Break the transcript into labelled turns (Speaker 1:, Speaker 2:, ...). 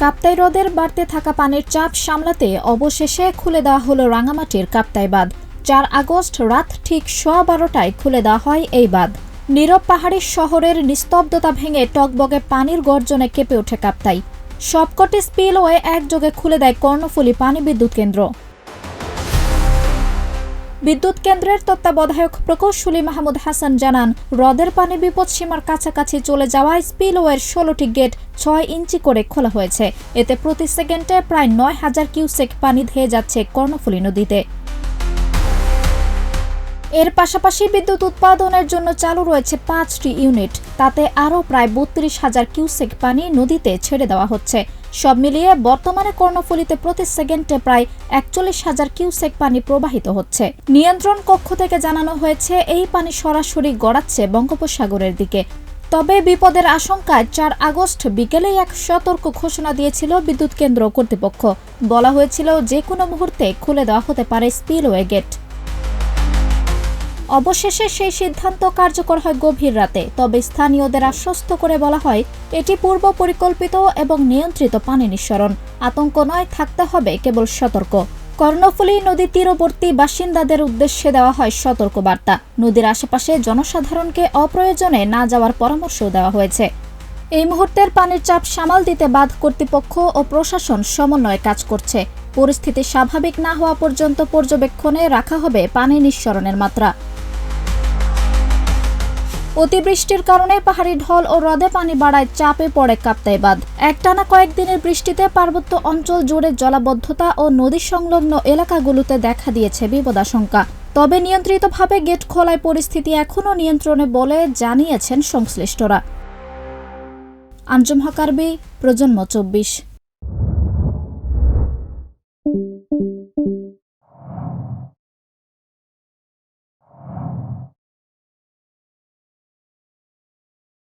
Speaker 1: কাপ্তাই হ্রদের বাড়তে থাকা পানির চাপ সামলাতে অবশেষে খুলে দেওয়া হলো রাঙামাটির কাপ্তাই বাঁধ। ৪ আগস্ট রাত ঠিক 12:15টায় খুলে দেওয়া হয় এই বাঁধ। নীরব পাহাড়ি শহরের নিস্তব্ধতা ভেঙে টকবগে পানির গর্জনে কেঁপে ওঠে কাপ্তাই। সবকটি স্পিলওয়ে একযোগে খুলে দেয় কর্ণফুলী পানি বিদ্যুৎ কেন্দ্র। বিদ্যুৎ কেন্দ্রের তত্ত্বাবধায়ক প্রকৌশলী মাহমুদ হাসান জানান, হ্রদের পানি বিপদসীমার কাছাকাছি চলে যাওয়ায় স্পিলওয়ের 16টি গেট 6 ইঞ্চি করে খোলা হয়েছে। এতে প্রতি সেকেন্ডে প্রায় 9000 কিউসেক পানি ধেয়ে যাচ্ছে কর্ণফুলী নদীতে। এর পাশাপাশি বিদ্যুৎ উৎপাদনের জন্য চালু রয়েছে 5টি ইউনিট। তাতে আরও প্রায় 32,000 কিউসেক পানি নদীতে ছেড়ে দেওয়া হচ্ছে। সব মিলিয়ে বর্তমানে কর্ণফুলীতে প্রতি সেকেন্ডে প্রায় 41,000 কিউসেক পানি প্রবাহিত হচ্ছে। নিয়ন্ত্রণ কক্ষ থেকে জানানো হয়েছে, এই পানি সরাসরি গড়াচ্ছে বঙ্গোপসাগরের দিকে। তবে বিপদের আশঙ্কায় 4 আগস্ট বিকেলেই এক সতর্ক ঘোষণা দিয়েছিল বিদ্যুৎ কেন্দ্র কর্তৃপক্ষ। বলা হয়েছিল, যে কোনো মুহূর্তে খুলে দেওয়া হতে পারে স্পিলওয়ে গেট। অবশেষে সেই সিদ্ধান্ত কার্যকর হয় গভীর রাতে। তবে স্থানীয়দের আশ্বস্ত করে বলা হয়, এটি পূর্ব পরিকল্পিত এবং নিয়ন্ত্রিত পানি নিঃসরণ। আতঙ্ক নয়, থাকতে হবে কেবল সতর্ক। কর্ণফুলী নদী তীরবর্তী বাসিন্দাদের উদ্দেশ্যে দেওয়া হয় সতর্ক বার্তা। নদীর আশেপাশে জনসাধারণকে অপ্রয়োজনে না যাওয়ার পরামর্শ দেওয়া হয়েছে। এই মুহূর্তের পানির চাপ সামাল দিতে বাঁধ কর্তৃপক্ষ ও প্রশাসন সমন্বয়ে কাজ করছে। পরিস্থিতি স্বাভাবিক না হওয়া পর্যন্ত পর্যবেক্ষণে রাখা হবে পানি নিঃসরণের মাত্রা। অতিবৃষ্টির কারণে পাহাড়ি ঢল ও হ্রদে পানি বাড়ায় চাপে পড়ে কাপ্তাই বাঁধ। একটানা কয়েকদিনের বৃষ্টিতে পার্বত্য অঞ্চল জুড়ে জলাবদ্ধতা ও নদী সংলগ্ন এলাকাগুলোতে দেখা দিয়েছে বিপদাশঙ্কা। তবে নিয়ন্ত্রিতভাবে গেট খোলায় পরিস্থিতি এখনও নিয়ন্ত্রণে বলে জানিয়েছেন সংশ্লিষ্টরা। 𝗙𝗶𝗍, প্রজন্ম 24।